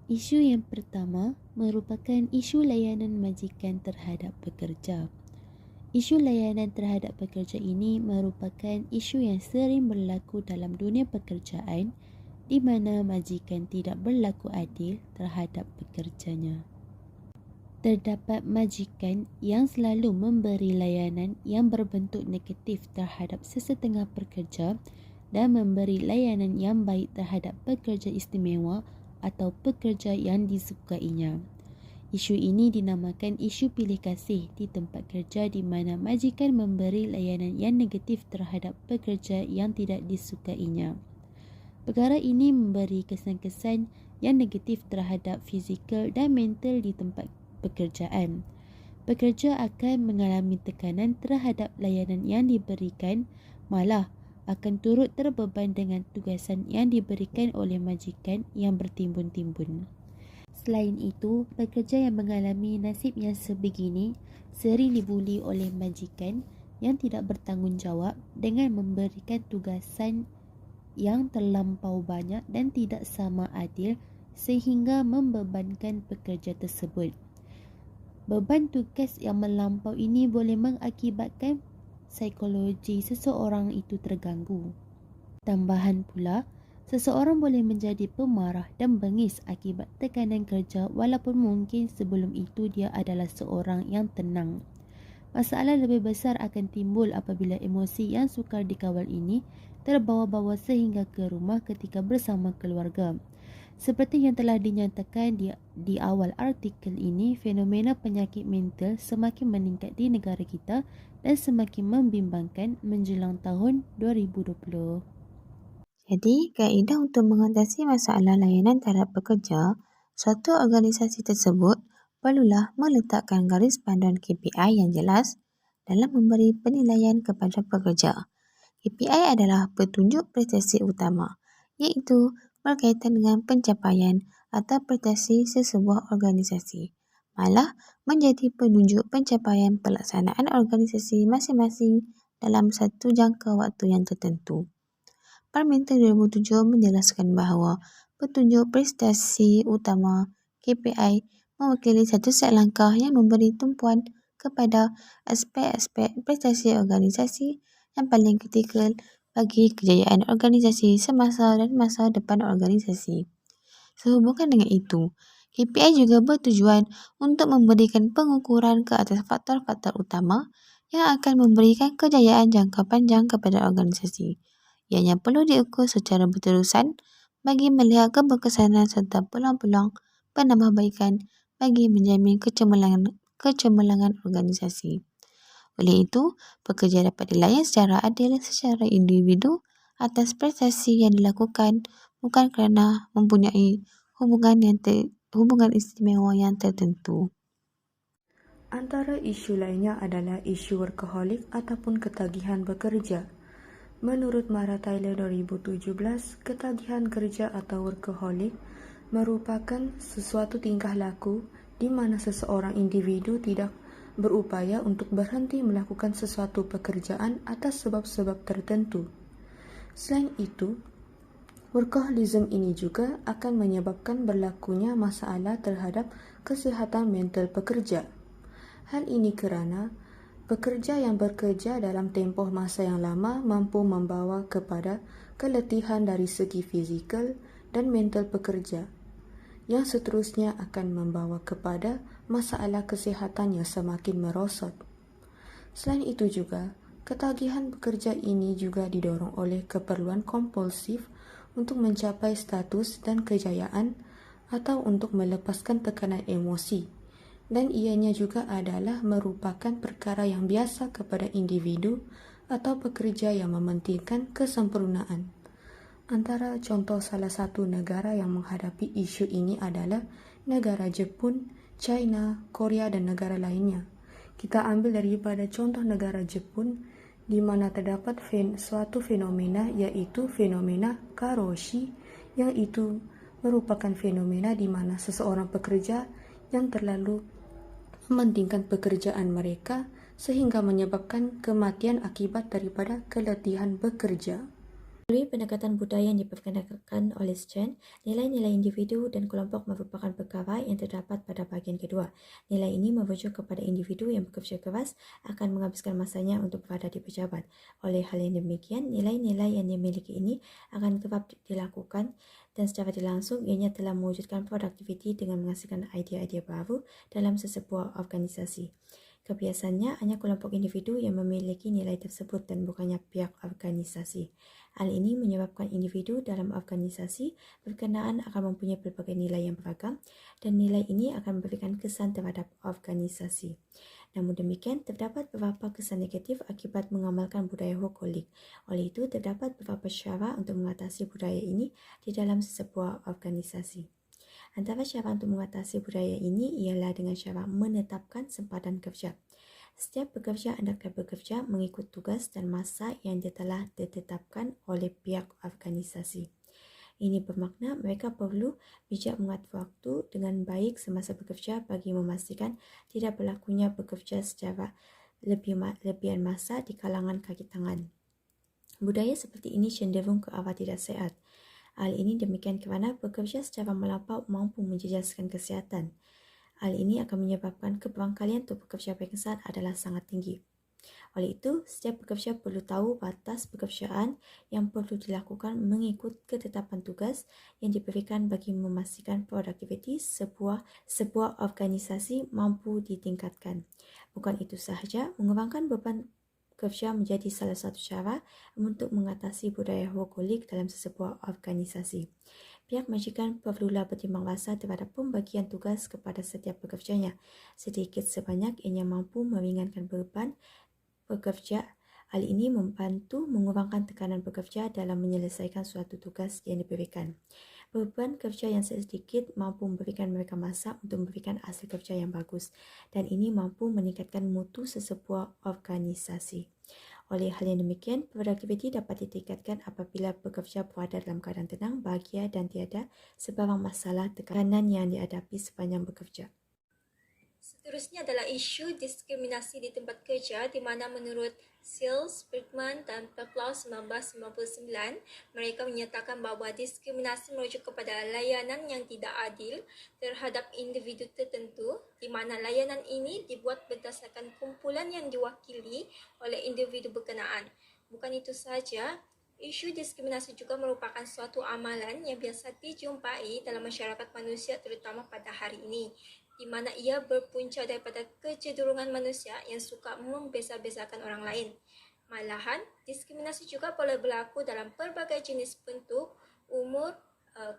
Isu yang pertama merupakan isu layanan majikan terhadap pekerja. Isu layanan terhadap pekerja ini merupakan isu yang sering berlaku dalam dunia pekerjaan di mana majikan tidak berlaku adil terhadap pekerjanya. Terdapat majikan yang selalu memberi layanan yang berbentuk negatif terhadap sesetengah pekerja dan memberi layanan yang baik terhadap pekerja istimewa atau pekerja yang disukainya. Isu ini dinamakan isu pilih kasih di tempat kerja di mana majikan memberi layanan yang negatif terhadap pekerja yang tidak disukainya. Perkara ini memberi kesan-kesan yang negatif terhadap fizikal dan mental di tempat pekerjaan. Pekerja akan mengalami tekanan terhadap layanan yang diberikan, malah akan turut terbeban dengan tugasan yang diberikan oleh majikan yang bertimbun-timbun. Selain itu, pekerja yang mengalami nasib yang sebegini sering dibuli oleh majikan yang tidak bertanggungjawab dengan memberikan tugasan yang terlampau banyak dan tidak sama adil sehingga membebankan pekerja tersebut. Beban tugas yang melampau ini boleh mengakibatkan psikologi seseorang itu terganggu. Tambahan pula, seseorang boleh menjadi pemarah dan bengis akibat tekanan kerja walaupun mungkin sebelum itu dia adalah seorang yang tenang. Masalah lebih besar akan timbul apabila emosi yang sukar dikawal ini terbawa-bawa sehingga ke rumah ketika bersama keluarga. Seperti yang telah dinyatakan di awal artikel ini, fenomena penyakit mental semakin meningkat di negara kita dan semakin membimbangkan menjelang tahun 2020. Jadi, kaedah untuk mengatasi masalah layanan terhadap pekerja, suatu organisasi tersebut perlulah meletakkan garis panduan KPI yang jelas dalam memberi penilaian kepada pekerja. KPI adalah petunjuk prestasi utama, iaitu berkaitan dengan pencapaian atau prestasi sesebuah organisasi. Malah menjadi penunjuk pencapaian pelaksanaan organisasi masing-masing dalam satu jangka waktu yang tertentu. Parlimen 2007 menjelaskan bahawa petunjuk prestasi utama KPI mewakili satu set langkah yang memberi tumpuan kepada aspek-aspek prestasi organisasi yang paling kritikal bagi kejayaan organisasi semasa dan masa depan organisasi. Sehubungan dengan itu, KPI juga bertujuan untuk memberikan pengukuran ke atas faktor-faktor utama yang akan memberikan kejayaan jangka panjang kepada organisasi. Ianya perlu diukur secara berterusan bagi melihat keberkesanan serta peluang-peluang penambahbaikan bagi menjamin kecemerlangan organisasi. Oleh itu, pekerja dapat dilayan secara adil secara individu atas prestasi yang dilakukan bukan kerana mempunyai hubungan istimewa yang tertentu. Antara isu lainnya adalah isu workaholic ataupun ketagihan bekerja. Menurut Mara Tyler 2017, ketagihan kerja atau workaholic merupakan sesuatu tingkah laku di mana seseorang individu tidak berupaya untuk berhenti melakukan sesuatu pekerjaan atas sebab-sebab tertentu. Selain itu, workaholism ini juga akan menyebabkan berlakunya masalah terhadap kesihatan mental pekerja. Hal ini kerana pekerja yang bekerja dalam tempoh masa yang lama mampu membawa kepada keletihan dari segi fizikal dan mental pekerja, yang seterusnya akan membawa kepada masalah kesihatan yang semakin merosot. Selain itu juga, ketagihan bekerja ini juga didorong oleh keperluan kompulsif untuk mencapai status dan kejayaan atau untuk melepaskan tekanan emosi. Dan ianya juga adalah merupakan perkara yang biasa kepada individu atau pekerja yang mementingkan kesempurnaan. Antara contoh salah satu negara yang menghadapi isu ini adalah negara Jepun, China, Korea dan negara lainnya. Kita ambil daripada contoh negara Jepun di mana terdapat suatu fenomena iaitu fenomena karoshi, yang itu merupakan fenomena di mana seseorang pekerja yang terlalu mementingkan pekerjaan mereka sehingga menyebabkan kematian akibat daripada keletihan bekerja. Melalui pendekatan budaya yang diperkenalkan oleh Chen, nilai-nilai individu dan kelompok merupakan perkara yang terdapat pada bahagian kedua. Nilai ini merujuk kepada individu yang bekerja keras akan menghabiskan masanya untuk berada di pejabat. Oleh hal yang demikian, nilai-nilai yang dimiliki ini akan kerap dilakukan dan secara tidak langsung ianya telah mewujudkan produktiviti dengan menghasilkan idea-idea baru dalam sesebuah organisasi. Kebiasaannya hanya kelompok individu yang memiliki nilai tersebut dan bukannya pihak organisasi. Hal ini menyebabkan individu dalam organisasi berkenaan akan mempunyai berbagai nilai yang beragam dan nilai ini akan memberikan kesan terhadap organisasi. Namun demikian, terdapat beberapa kesan negatif akibat mengamalkan budaya workaholic. Oleh itu, terdapat beberapa cara untuk mengatasi budaya ini di dalam sebuah organisasi. Antara cara untuk mengatasi budaya ini ialah dengan cara menetapkan sempadan kerja. Setiap pekerja hendaklah bekerja mengikut tugas dan masa yang telah ditetapkan oleh pihak organisasi. Ini bermakna mereka perlu bijak mengatur waktu dengan baik semasa bekerja bagi memastikan tidak berlakunya bekerja secara lebihan masa di kalangan kaki tangan. Budaya seperti ini cenderung ke arah tidak sehat. Hal ini demikian kerana bekerja secara melampau mampu menjejaskan kesihatan. Hal ini akan menyebabkan keberangkalian untuk bekerja pengsan adalah sangat tinggi. Oleh itu, setiap pekerja perlu tahu batas pekerjaan yang perlu dilakukan mengikut ketetapan tugas yang diberikan bagi memastikan produktiviti sebuah organisasi mampu ditingkatkan. Bukan itu sahaja, mengurangkan beban kerja menjadi salah satu cara untuk mengatasi budaya workaholic dalam sesebuah organisasi. Pihak majikan perlulah bertimbang rasa terhadap pembagian tugas kepada setiap pekerjanya. Sedikit sebanyak ianya mampu meringankan beban pekerja. Hal ini membantu mengurangkan tekanan pekerja dalam menyelesaikan suatu tugas yang diberikan. Beban kerja yang sedikit mampu memberikan mereka masa untuk memberikan hasil kerja yang bagus, dan ini mampu meningkatkan mutu sesebuah organisasi. Oleh hal yang demikian, produktiviti dapat ditingkatkan apabila pekerja berada dalam keadaan tenang, bahagia dan tiada sebarang masalah tekanan yang dihadapi sepanjang bekerja. Seterusnya adalah isu diskriminasi di tempat kerja di mana menurut Seals, Bergman dan Peplau 1999, mereka menyatakan bahawa diskriminasi merujuk kepada layanan yang tidak adil terhadap individu tertentu di mana layanan ini dibuat berdasarkan kumpulan yang diwakili oleh individu berkenaan. Bukan itu sahaja, isu diskriminasi juga merupakan suatu amalan yang biasa dijumpai dalam masyarakat manusia terutama pada hari ini, di mana ia berpunca daripada kecenderungan manusia yang suka membeza-bezakan orang lain. Malahan, diskriminasi juga boleh berlaku dalam pelbagai jenis bentuk, umur,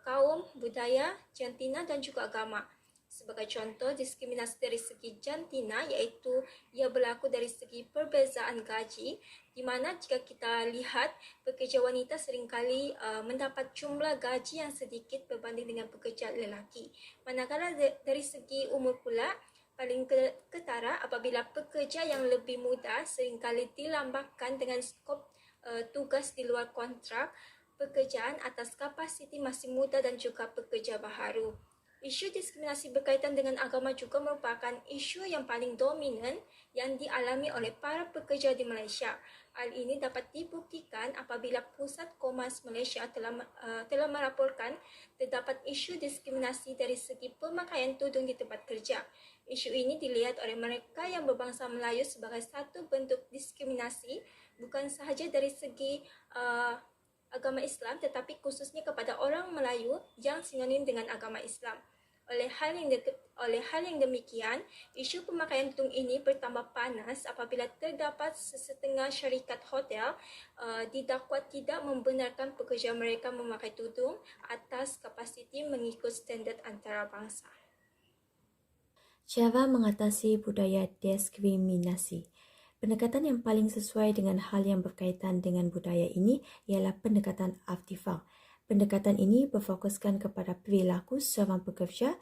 kaum, budaya, jantina dan juga agama. Sebagai contoh, diskriminasi dari segi jantina iaitu ia berlaku dari segi perbezaan gaji, di mana jika kita lihat pekerja wanita seringkali mendapat jumlah gaji yang sedikit berbanding dengan pekerja lelaki. Manakala dari segi umur pula, paling ketara apabila pekerja yang lebih muda seringkali dilambangkan dengan skop tugas di luar kontrak pekerjaan atas kapasiti masih muda dan juga pekerja baharu. Isu diskriminasi berkaitan dengan agama juga merupakan isu yang paling dominan yang dialami oleh para pekerja di Malaysia. Hal ini dapat dibuktikan apabila Pusat Komas Malaysia telah melaporkan terdapat isu diskriminasi dari segi pemakaian tudung di tempat kerja. Isu ini dilihat oleh mereka yang berbangsa Melayu sebagai satu bentuk diskriminasi bukan sahaja dari segi agama Islam tetapi khususnya kepada orang Melayu yang sinonim dengan agama Islam. Oleh hal yang demikian, isu pemakaian tudung ini bertambah panas apabila terdapat sesetengah syarikat hotel didakwa tidak membenarkan pekerja mereka memakai tudung atas kapasiti mengikut standard antarabangsa. Cara mengatasi budaya diskriminasi. Pendekatan yang paling sesuai dengan hal yang berkaitan dengan budaya ini ialah pendekatan artifak. Pendekatan ini berfokuskan kepada perilaku seorang pekerja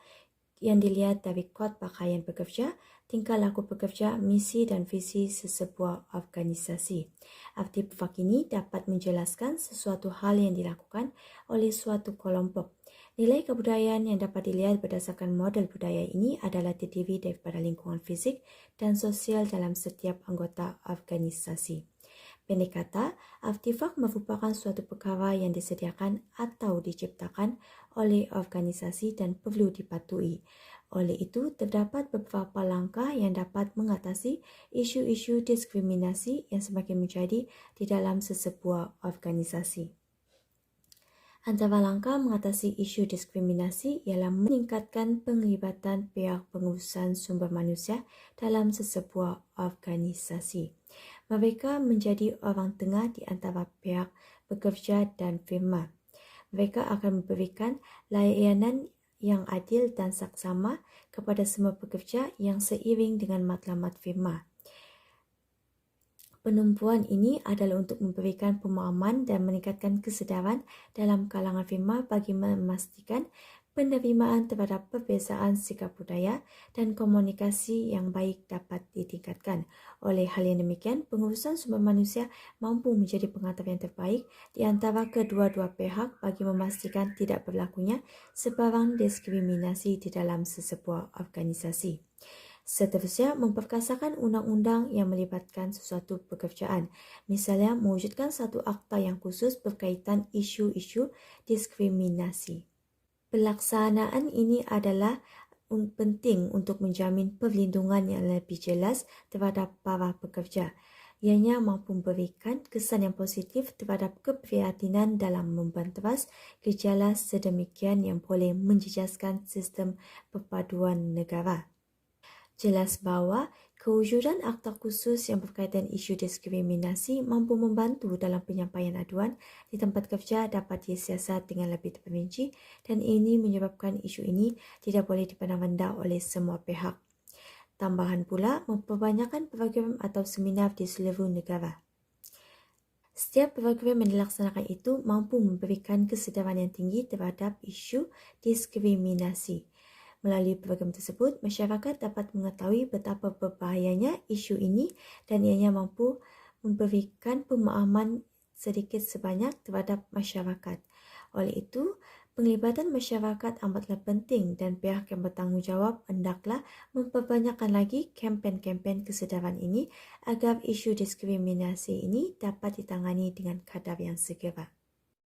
yang dilihat dari kod pakaian pekerja, tingkah laku pekerja, misi dan visi sesebuah organisasi. Artifak ini dapat menjelaskan sesuatu hal yang dilakukan oleh suatu kelompok. Nilai kebudayaan yang dapat dilihat berdasarkan model budaya ini adalah terdiri daripada lingkungan fisik dan sosial dalam setiap anggota organisasi. Pendek kata, artifak merupakan suatu perkara yang disediakan atau diciptakan oleh organisasi dan perlu dipatuhi. Oleh itu, terdapat beberapa langkah yang dapat mengatasi isu-isu diskriminasi yang semakin menjadi di dalam sesebuah organisasi. Antara langkah mengatasi isu diskriminasi ialah meningkatkan penglibatan pihak pengurusan sumber manusia dalam sesebuah organisasi. Mereka menjadi orang tengah di antara pihak pekerja dan firma. Mereka akan memberikan layanan yang adil dan saksama kepada semua pekerja yang seiring dengan matlamat firma. Penumpuan ini adalah untuk memberikan pemahaman dan meningkatkan kesedaran dalam kalangan firma bagi memastikan penerimaan terhadap perbezaan sikap budaya dan komunikasi yang baik dapat ditingkatkan. Oleh hal yang demikian, pengurusan sumber manusia mampu menjadi pengatur yang terbaik di antara kedua-dua pihak bagi memastikan tidak berlakunya sebarang diskriminasi di dalam sesebuah organisasi. Seterusnya, memperkasakan undang-undang yang melibatkan sesuatu pekerjaan. Misalnya, mewujudkan satu akta yang khusus berkaitan isu-isu diskriminasi. Pelaksanaan ini adalah penting untuk menjamin perlindungan yang lebih jelas terhadap para pekerja. Ianya mampu memberikan kesan yang positif terhadap keprihatinan dalam membanteras gejala sedemikian yang boleh menjejaskan sistem perpaduan negara. Jelas bahawa kewujudan akta khusus yang berkaitan isu diskriminasi mampu membantu dalam penyampaian aduan di tempat kerja dapat disiasat dengan lebih terperinci dan ini menyebabkan isu ini tidak boleh dipandang rendah oleh semua pihak. Tambahan pula, memperbanyakkan program atau seminar di seluruh negara. Setiap program yang dilaksanakan itu mampu memberikan kesedaran yang tinggi terhadap isu diskriminasi. Melalui program tersebut, masyarakat dapat mengetahui betapa berbahayanya isu ini dan ianya mampu memberikan pemahaman sedikit sebanyak terhadap masyarakat. Oleh itu, penglibatan masyarakat amatlah penting dan pihak yang bertanggungjawab hendaklah memperbanyakkan lagi kempen-kempen kesedaran ini agar isu diskriminasi ini dapat ditangani dengan kadar yang segera.